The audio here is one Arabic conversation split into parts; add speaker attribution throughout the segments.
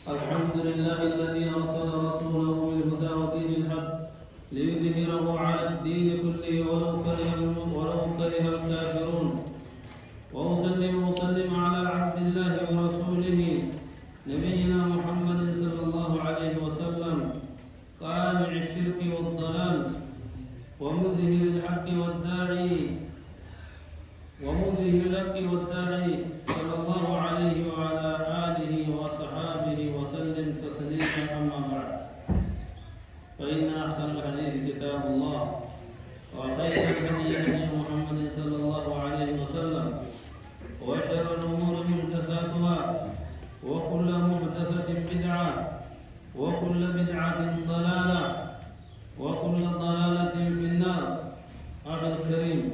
Speaker 1: الحمد لله الذي أرسل رسوله بالهدى ودين الحق ليظهره على الدين كله ولو كره الكافرون. وأسلم على عبد الله ورسوله نبينا محمد صلى الله عليه وسلم قامع الشرك والضلال ومظهر الحق والداعي صلى الله عليه وعلى آله وصحابه وسلم تسليما. أما بعد، فإن أحسن الحديث كتاب الله، وخير الهدي هدي محمد صلى الله عليه وسلم، وشر الأمور محدثاتها، وكل محدثة بدعة، وكل بدعة ضلالة، وكل ضلالة في النار. أخي الكريم،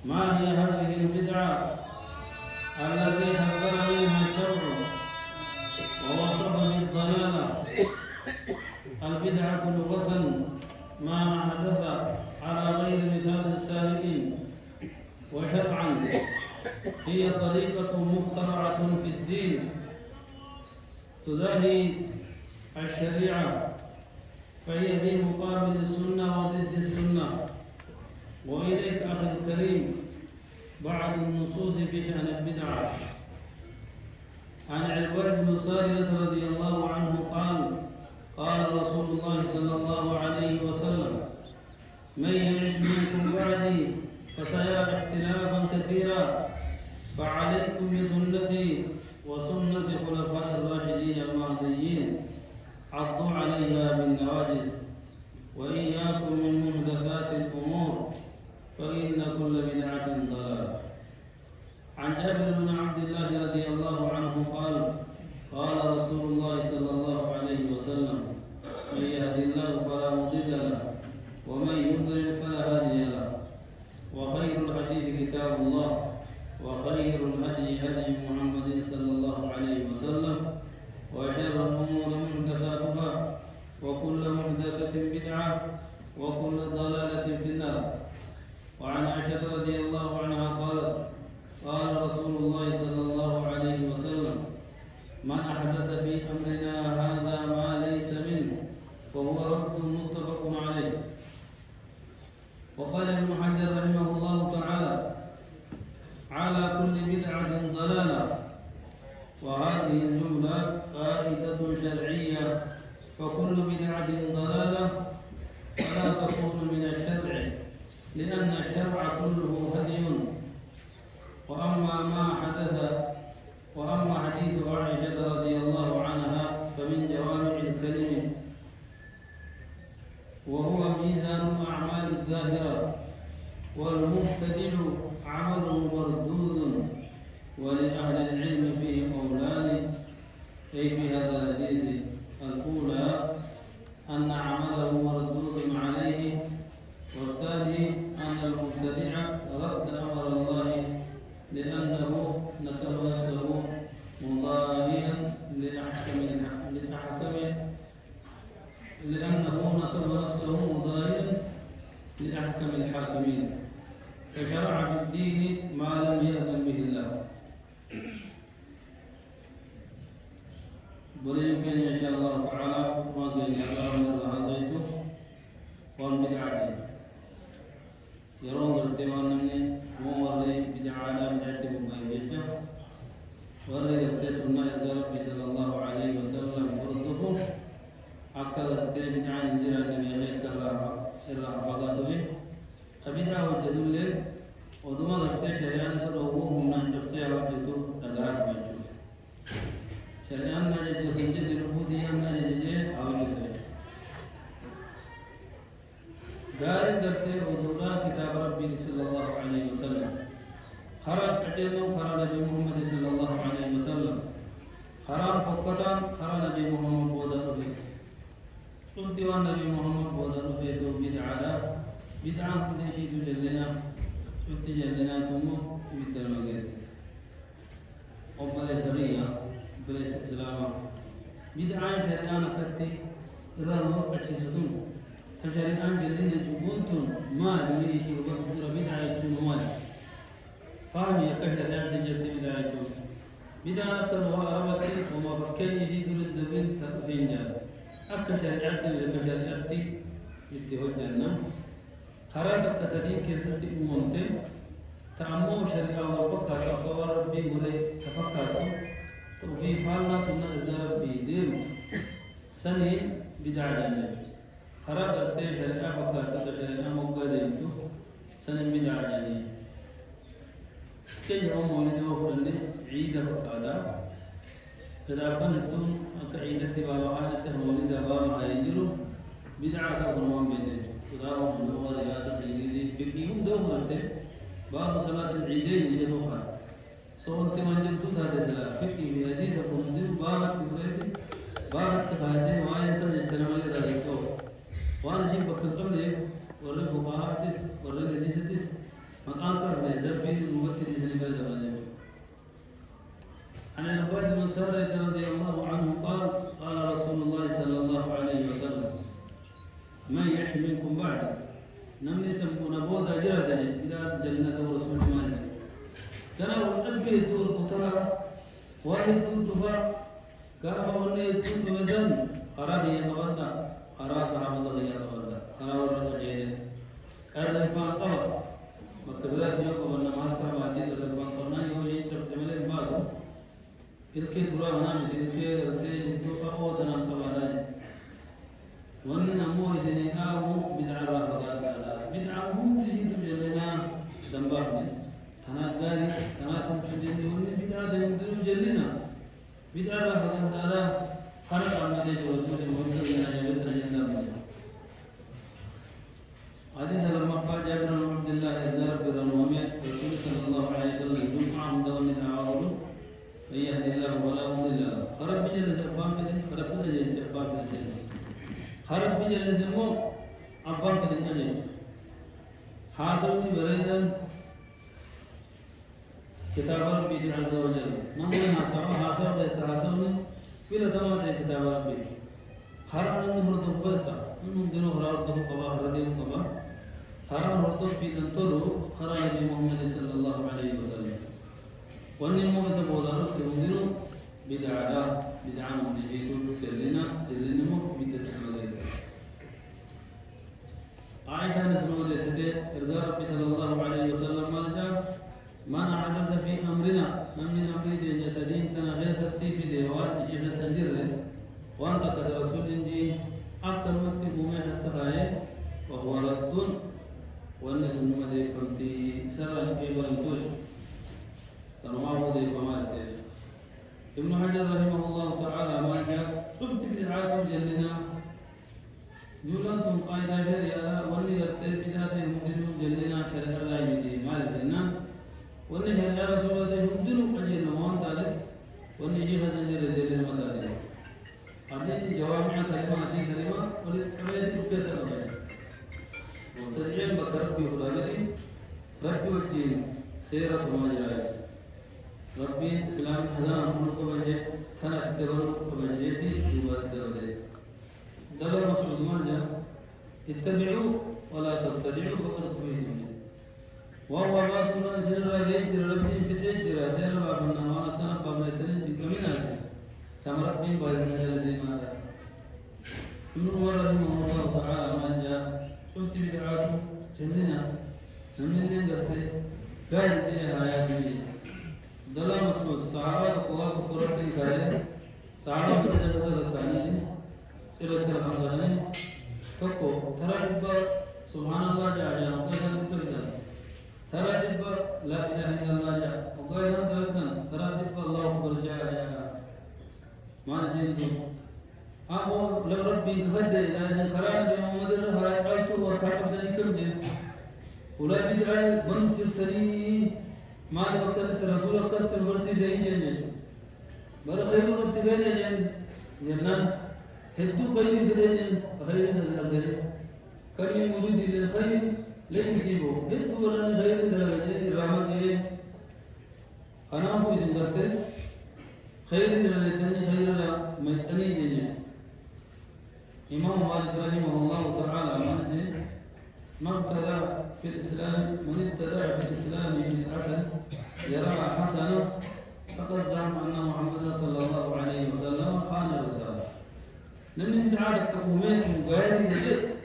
Speaker 1: ما هي هذه البدعة التي حذر منها الشرع ووصف بالضلالة؟ البدعة لغة ما حدث على غير مثال سابق، وشرعا هي طريقة مخترعة في الدين تداهي الشريعة، فهي في مقابل السنة وضد السنة. وإليك أخي الكريم بعض النصوص في شأن البدعة. عن عباد بن سارية رضي الله عنه قال: قال رسول الله صلى الله عليه وسلم: من يعش منكم بعدي فسيرى اختلافا كثيرا، فعليكم بسنتي وسنة خلفاء الراشدين المهديين، عضوا عليها بالنواجذ، وإياكم من محدثات الأمور، فإن كل بدعة ضلالة. عن جابر بن عبد الله رضي الله عنه قال: قال رسول الله صلى الله عليه وسلم: من يهد الله فلا مضل له، ومن يضلل فلا هادي له. وخير الحديث كتاب الله، وخير الهدي هدي محمد صلى الله عليه وسلم، وشر الأمور محدثاتها، وكل محدثة بدعة، وكل ضلالة في النار. وعن عائشة رضي الله عنها قالت: قال رسول الله صلى الله عليه وسلم: من أحدث في أمرنا هذا ما ليس منه فهو رد. متفق عليه. وقال ابن حجر رحمه الله تعالى: على كل بدعة ضلالة. وهذه الجملة قاعدة شرعية، فكل بدعة ضلالة فلا تكون من الشرع، لأن الشرع كله هدي. وأما حديث عائشة رضي الله عنها فمن جوامع الكلم، وهو ميزان الأعمال الظاهرة، والمبتدع عمل مردود. ولأهل العلم فيه قولان، أي في هذا الحديث: الأولى أن عمله مردود عليه، والثاني أن المبتدع رد أمر الله لأنه نسب نفسه مضاهيا لأحكم الحاكمين، فشرع في الدين ما لم يأذن به الله. بريكن إن شاء الله تعالى ما قال يعلم الله سيته والبدعة يرون التمان مني ووري بدعة بدعة مبينة وري التسنة الرب صلى الله عليه وسلم وردفه أكل التبدعة نزل النبي الرا فقط به كبدعة وجدول ودما التشريع نسلوه من تفسير وجدته تدعات بجوز شريان ناجي سنجد الربوتي ناجي أو يتوجه قال درته ودولا كتاب ربي صلى الله عليه وسلم خرج أجلنا خرج نبي محمد صلى الله عليه وسلم خران فقطان خرج نبي محمد بودان به شفت وان نبي محمد بودان به تو بدعة دشي تجلنا شفت جلنا تمو يبدأ المجلس وبلا سرية بلا سلامة بدعة شريان كتي إرانو أشيستون تشريان جلنا تبونتون ما دميشي وبقدر بدعة تنوان فهمي كشريعة سجد بدايته بداية الواربة وما فكين يجيد للدبين تقفين جال أكا شريعتي لك شريعتي يتهو الجنة خراتك تدين كيستي أممتي تأمو شريعة وفكا تقوى ربي مري تفكاته توفي فالنا سنة إذا ربي ديم سنين بداية جنة خرات أرتي شريعة فكاته شريعة موقع ديمتو سنين بداية جنة كي يوم مولد وفرني عيد فقادا إذا كان الدون كعيد بابا حالة مولد بابا هيجرو بدعة فرمان بيته إذا هم زوار رياضة عيدين فيهم دورته باب صلاة العيدين يدوها سواء تمن جبتو هذا سلا فكي بحديث فرمان باب تقرأتي باب تفاجئ وعي سنة تنمل رأيته وانا شيء بكر قبل ورد فقاهاتس ورد حديثتس مقام كرنے ظرفی مبتدی سے نکل جانے عن العباد بن سارة رضي الله عنه قال قال رسول الله صلى الله عليه وسلم من يعش منكم بعد نمني سمكون بودا جرده بداية جنة ورسول الله كان والأبي الدور قطاع واحد دور دفاع كابا وني الدور بمزن قراه يتغنى قراه صحابة يتغنى قراه ورد جيدة أرد فانقوى مكبرات يوم أن ما كان بعدين الفانقنا يوجي تبتمل بعض إلك درا هنا إلك رتي جدوا أو تنام كبارين وأن نمو سنيناه بدعة رافضة بدعهم تجد جلنا دمبارني تناقاري تناتم تجد وأن بدعة يمدرو جلنا بدعة رافضة خرق عمده رسول الله يبسر جنة حديث لما فاج جابر بن عبد الله الدار برنومه رسول صلى الله عليه وسلم جمعة مدون تعاون من يهدي الله ولا مضل له خرب بجلس أبان في خرب بجلس أبان في الجنة خرب بجلس مو أبان في الجنة حاسبني بريدا كتاب ربي عز وجل نمو حاسبني في لتمات كتاب ربي خرب من هرده بسا من دينه هرده قبا هرده قبا خرب هرده في دنتلو خرب نبي محمد صلى الله عليه وسلم ونمو سبودارو تهندينو بدعة مدجيتو جلنا مو بتتحمل ليس عائشة نسمع ليسته إرضاء ربي صلى الله عليه وسلم مالجا من عدس في أمرنا من أمري جتدين تنغيستي في ديوان شيخ سنجر وأنت قد رسول إنجي أكثر وقت بومي السخاية وهو رد والناس النمدي فمتي سرع كيبا انتوج تنوعه دي فمالتي ابن حجر رحمه الله تعالى ما جاء شفت بدعات جلنا جولانتم قائدة شريعة واللي يرتب بدعات يمدنوا جلنا شريعة الله يمدي مالتنا واللي شريعة رسول الله يمدنوا أجل نوان تعرف واللي شيخ سنجر جلنا متعرف هذه جوامع كلمات كلمة ولكن كسر الله وترجم بكربي خلابتي ربي وجين سيرة ما جاءت ربي إسلام هذا أمرك بجه ثنا تدور بجهتي يبغى تدور دل مسعود ما جاء اتبعوا ولا تبتدعوا فقد كفيتم وهو باس الله سير ربي في الأجر سير بابنا وانا تنبأ تنجي كمينات كما ربي بايزنا جلدي ماذا ابن عمر رحمه الله تعالى ما جاء شفت بدعاته سننا نمني قرتي قاعد جاء آياتي دلا مسعود صحابة قوات قرات كاره صحابة جلسة الثانية سيرة الخمسة تكو ترى إبا سبحان الله جاء وقال بكرة ترى إبا لا إله إلا الله جاء وقال ترى إبا الله أكبر جاء ما جنتو أبو لو ربي خد إذا خران بمحمد الخراج قلتو وكاتب ذلك جن ولا بدعة بنت تري ما لبكت الرسول كت الورسي زي جن بل خير الاتباع جن جنان هدو خير في جن خير سلام عليه كم من مريد للخير لا يصيبه هدو ولا خير درجة رحمة إيه أنا هو يسمعته خير درجتني خير لا متني جن إمام مالك رحمه الله تعالى ما ابتدى في الإسلام من ابتدع في الإسلام بدعة يراها حسنة فقد زعم أن محمدا صلى الله عليه وسلم خان الرسالة. لم بدعة كأمات وغير ذلك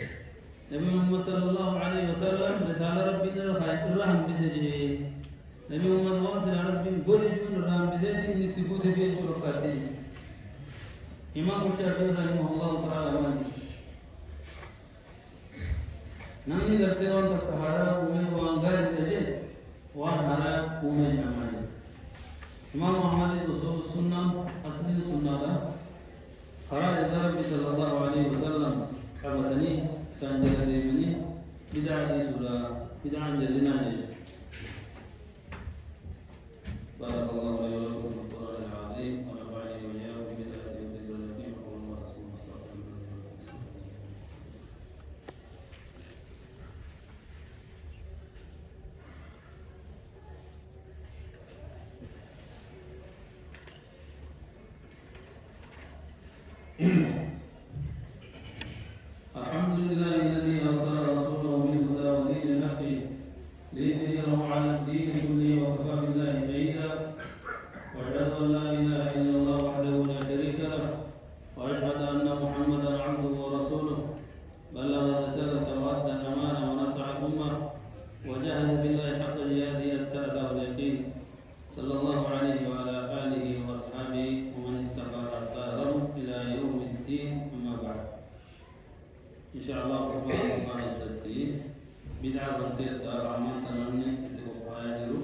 Speaker 1: نبي محمد صلى الله عليه وسلم رسالة ربنا الرحم بسجه نبي محمد واصل ربنا قول جون الرحم بسجه إن تقوت في جرقاته. إمام الشافعي رحمه الله تعالى مالك نمني لكتي وان تكهارا أمي وان غير ذلك وان هارا أمي جمعي. إمام محمد أصول السنة أصل السنة خرج النبي صلى الله عليه وسلم حبتني سانجل ديبني بدعة سورة بدعة جلنا جيش. بارك الله لي ولكم في القرآن العظيم ونفعني وإياكم بالآيات والذكر الحكيم وقول الله سبحانه وتعالى. الحمد لله الذي أرسل رسوله بالهدى ودين الحق ليظهره على الدين كله وكفى بالله شهيدا. وأشهد أن لا إله إلا الله وحده لا شريك له وأشهد أن محمدا عبده ورسوله بلغ الرسالة وأدى الأمانة ونصح الأمة وجاهد بالله حق جهاده حتى أتاه اليقين صلى الله عليه وعلى آله وأصحابه ومن اتبع آثارهم إلى يوم الدين. أما بعد إن شاء الله تبارك وتعالى ستي بدعة كيسا عمان تنمي تتوقع يجرو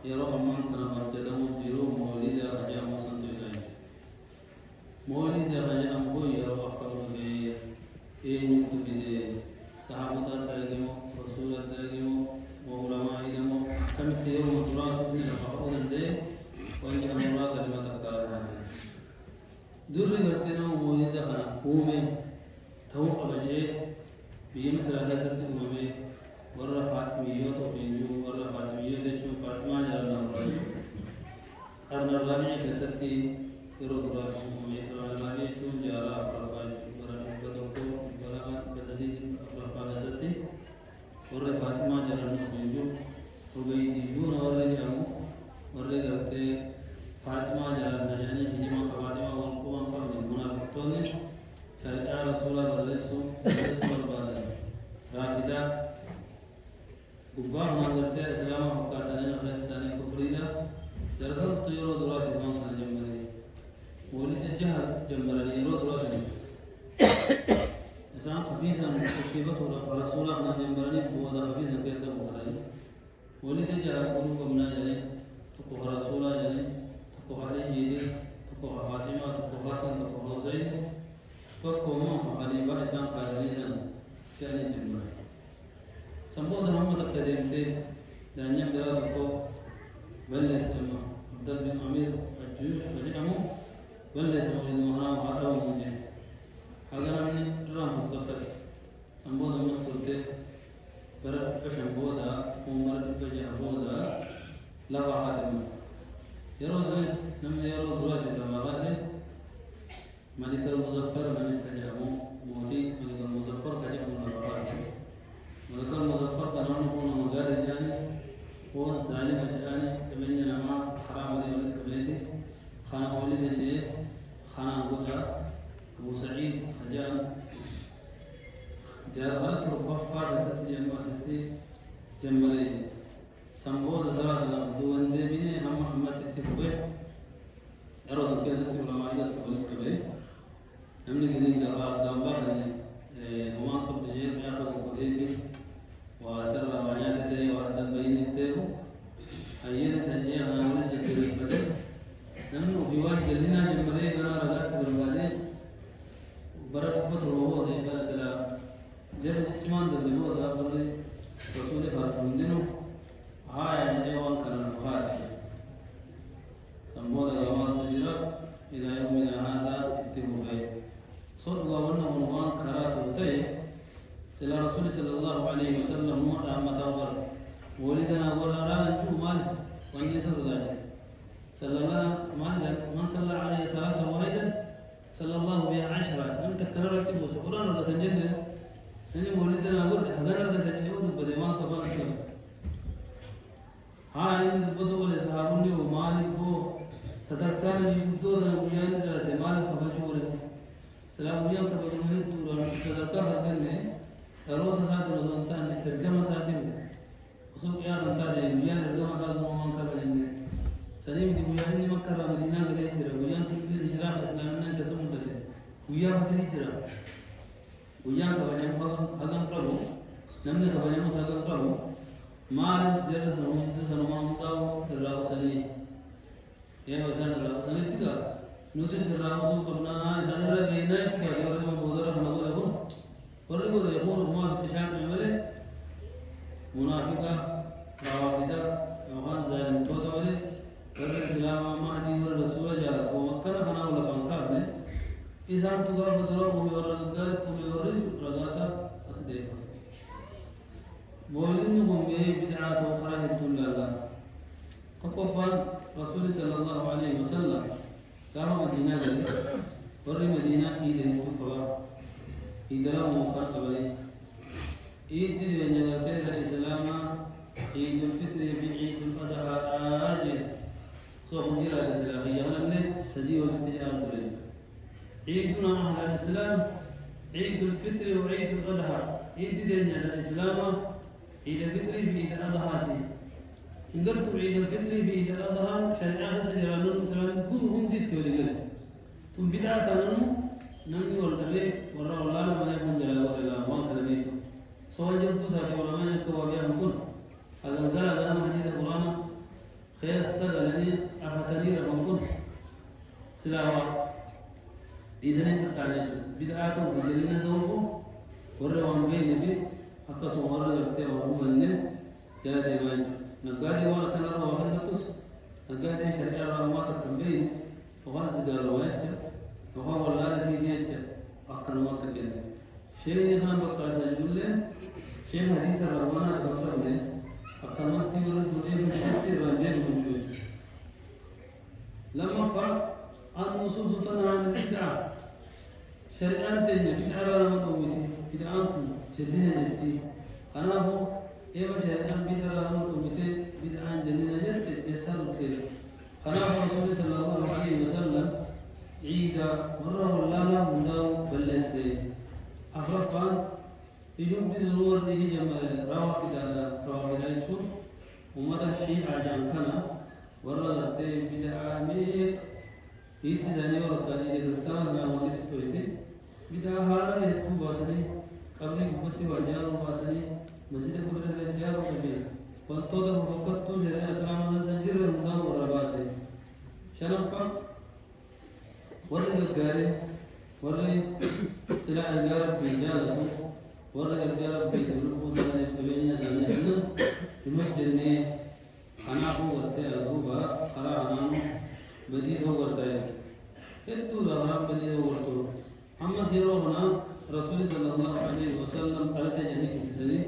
Speaker 1: فيرو عمان تنمي تدمو مولد أجا مصنط إليه مولد أجا أمبو يرو أقرب بي نكتو بده صحابة الدرجمو رسول الدرجمو وعلماء إدمو كم تيرو مدرات من الحقوق ده وإن شاء الله كلمة تكرار دور غتنا مولد خنا قومه تو أبجي بيمثل هذا سبت أمامي ورا فاطمية توفينجو ورا فاطمية تجوم فاطمة جلنا ورا كارنا رامي كسرتي يرود را أمامي رامي تجوم جارا رفاج ورا بدوكو ورا كسدي رفاج سرتي ورا فاطمة جلنا توفينجو وبيدي جون ورا جامو ورا كرتے فاطمة جلنا يعني هجمة فاطمة والقوام كم منافقون يا رسول الله بالرسول البادر رافدا قبار نظرته إسلام حقاتنا خيساني كفرينا درسل طيرو درات بانسان جمري ولد الجهل جمرني يرو دراسني إنسان خفيفا مصيبته رسول الله جمرني بودا خفيفا كيسا بكرني ولد الجهل قلوبكم ناجني تقوى رسول الله جني تقوى علي جيدي تقوى فاطمة تقوى حسن تقوى حسين فكوما خليفة إنسان قادرين كأني جمرة سمود هم تقدمته دانيا دراتكو بلس أما عبد بن أمير الجيوش أجمعه بلس مولد مهنا وعرب مجه هذا من رام صدقت سمود مسترته برد بشم بودا ومرد بجه بودا لغا حاتمس يروزنس نم يرو درات الرمغازي ملك المظفر من تجاهه موتي ملك المظفر كجاء من الرقاق ملك المظفر كانوا نكون مجاري جاني هو الظالم جاني تبين لما حرام دي ولك بيتي خانا ولد جي خانا غدا أبو سعيد حجان جارات ربفا رست جنبا ستي جنبالي سنبور زرادنا دوان دي بني هم محمد تتبوه يروز الكيزة علماء إلى سبيل كبير نمني جديد جرات دامبا هما قبل جيد ياسر القديمي وسر روانيات تي وعدد بين التيبو أيين تجيه أنا ولد جديد فتر نمنو في وقت جلنا جمبري أنا رجعت بالبالي برد بطر وهو ده فلا سلا جرد اجتماع ده هو ده برد رسول فارس من دينه هاي أيوان كان الفخار سمود الأوان تجرب إلى يومنا هذا اتبوا به صدق وأنه عنوان كرات وتي سلا رسول صلى الله عليه وسلم هو رحمة الله ولدنا ورا جو مال وأني سزاج صلى الله من صلى عليه صلاة واحدة صلى الله بها 10 من تكررت وسكران ولا تنجد يعني مولدنا أقول هذا لك تجاوز بديمان طبعا كده ها إن البدو ولا سهابني ومالك بو ستركان يبدو ذا ويان كده مالك فبجو ولا سلام ويان كبجو هيد تورا ستركان هرجنة تلو تساعد الوزنتان إرجما ساعدين وسوق يا سنتان ويان إرجما ساعد مومان كبجنة سليم دي ويان إني مكة مدينة كده يجرا ويان سبيل الهجرة إسلامنا كسمون كده ويان بدي هجرا ويان كبجنة هذا كله نمني كبجنة ساعد كله مالك جرس سنوما مطاو الراب سني يا وسان الراب سني تيجا نوتي الراب سو كنا سان الراب بينا تيجا يوري ما بودر ما بودر هو وري بودر يقول ما بتشاك ميمله منافقا رافضا يوهان ظالم تودا ولي وري الإسلام ما هدي ور رسول جاء ومكنا خنا ولا بانكار نه إنسان تودا بدر ومي ور الغالط ومي ور رغاسا أسدي مولدهم بدعات وخراج الله تقفل رسول صلى الله عليه وسلم كما مدينة جدي ور مدينة عيد التقوى عيد لهم مقر قبلي عيد الجنة الإسلام عيد الفطر في عيد الأضحى آجل سوف نجرى الإسلامية ولم سدي والاتجاه تريد عيدنا أهل الإسلام عيد الفطر وعيد الأضحى عيد الجنة الإسلام عيد الفطر في عيد الأضحى إن قلت عيد الفطر في عيد الأضحى شريعة سجران الإسلام هم ديت ولقل ثم بدعة نمني والنبي ورا الله ما يكون جلال ولا ما كلمته سواء جبت ذاتي ولا ما يكون بيان كل هذا قال أنا حديث القرآن خير سجلني أفتني رقم كل سلاوة إذن أنت تعلم بدعة وجلنا دوفو ورا وان بين بي أقصى مرة جبته وهو منه جل ديمان نقادي وانا كنا رواه النتوس نقادي شريعة ما تكمبين وهذا زجال واجه وهو والله في ديته أكن ما تكلم شيء نحن بقى سجله شيء حديث الروانا تبصر له أكن ما تقول الدنيا بشتى رجال موجود لما فرق النصوص تنهى عن البدعة شريعة تجي بدعة لما تويتي إذا أنتم جلنا جدي أنا هو إيه شريعة بدعة لما تويتي بدعة جلنا جدي يسار كتير أنا هو رسول صلى الله عليه وسلم عيدا مرة ولا لا مداو بلسي أفرفان يجوم تزور يجي جمع روافد يشوف ومدى الشيء عجان كنا ورا لتي بدعة مير إيد زاني ورا إيد كريستيان لا ولي تويتي بدعة هذا يتو باسني قبل بفتي وجارو باسني مسجد كبر الجارو كبير فانتظر وقت تو جرى أسلام الله سنجر مداو ورا باسني شرفا ورد الجاري ورد سلاح الجارب بيجالته ورد الجارب بيدربه سلاح بيني سلاحنا يمجنني أنا هو ورتي أدوبا خرا أنا بديد هو ورتي هدو لهم بديد هو ورتو أما سيرو هنا رسول صلى الله عليه وسلم قالت جنيك تسني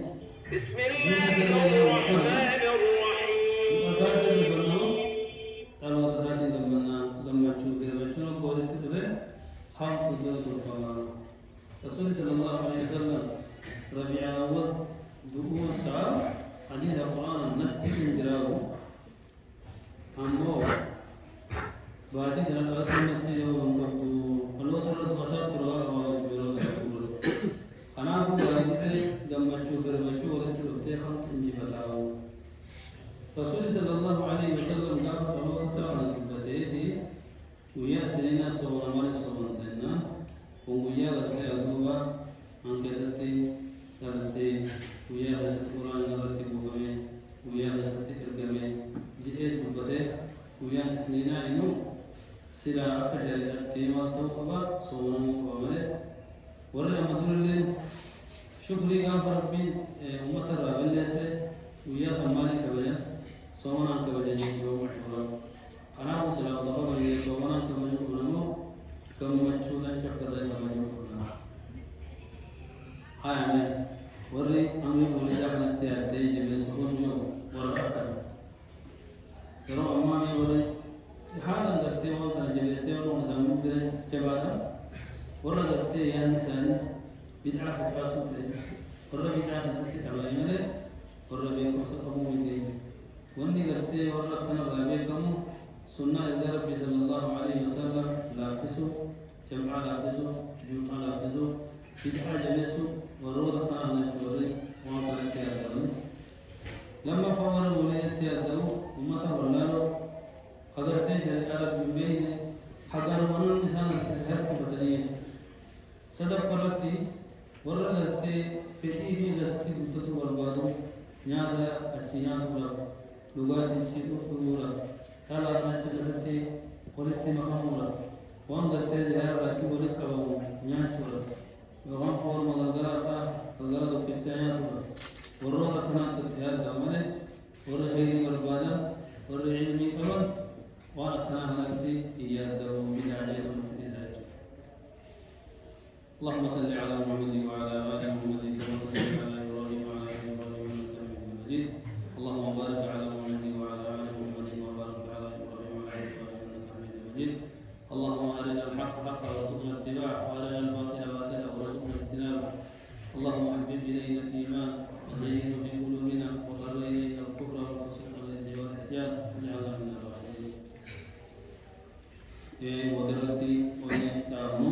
Speaker 2: بسم الله الرحمن الرحيم
Speaker 1: أسعد الفنو قالوا أسعد لما تشوف إذا بتشوف قولت تبه خام تدور فما رسول صلى الله عليه وسلم ربيع أول دعوة ساعة حديث القرآن النسي انجراه أمو بعد كده قالت النسي يوم برضو قالوا ترى وسط ترى وجبروا تقول أنا أقول بعد لما تشوف إذا بتشوف قولت تبه خام تنجبتاه رسول صلى الله عليه وسلم قال الله سبحانه وتعالى ويا سنين سوون مال سوون تنا ويا لك أدوبا أنكتتي تلتي ويا غسل القرآن نرتي بوجمه ويا غسل ترجمه جئت بده ويا سنين إنه سلا كجر التيمة توقبا سوون وعمله ورا مدرلين شكري غافر ربي أمة الرب لسه ويا ثمانية كبيرة سوون كبيرة يوم عاشوراء أنا مسلم الله بني سوون كبيرة كلامه كم مشهورا شفر الله بني كلامه هاي أمي وري أمي ولي جابنا تيجي جبل سكون يوم ورقة يروح أمامي وري حالا درتي وقت جبل سيرو مسلم بدر جبالا ورا درتي يعني ساني بدعة فترة والربي تعالى ستة أبايمله والربي كم سقمو مدين وندي قرتي وركنا ربيكم سنة إلى ربي صلى الله عليه وسلم لافسو جمع لافسو جمع لافسو بدعة جلسو ورود كان نجوري وما تركي لما فور وليت يدو وما تولوا قدرتين العرب من بين حضر من الإنسان تزهرك بدنية صدق فرتي ورلتي في غستي تتو بربادو نيادا أتشيات ولا لغات تشيدو كبورا قال أنا تشلستي قلت مقامورا وان قلت زهر باتي ولك أبو نياتورا وان فور مغلقرا الغرض بكتايات ولا ورورا كنات التهاد دامنه ورغيري بربادا ورعلمي كمان وانا كنا هنبتي إياد دو بدعجين ومتنزاج اللهم صل على محمد وعلى آل محمد كما صليت على إبراهيم وعلى آل إبراهيم إنك حميد مجيد اللهم بارك على محمد وعلى آل محمد وبارك على إبراهيم وعلى آل إبراهيم إنك حميد مجيد اللهم أرنا الحق حقا وارزقنا اتباعه وأرنا الباطل باطلا وارزقنا اجتنابه اللهم حبب إلينا الإيمان وزينه في قلوبنا وقر إلينا الكفر والفسوق والعصيان واجعلنا من الراشدين. ودرتي ودامو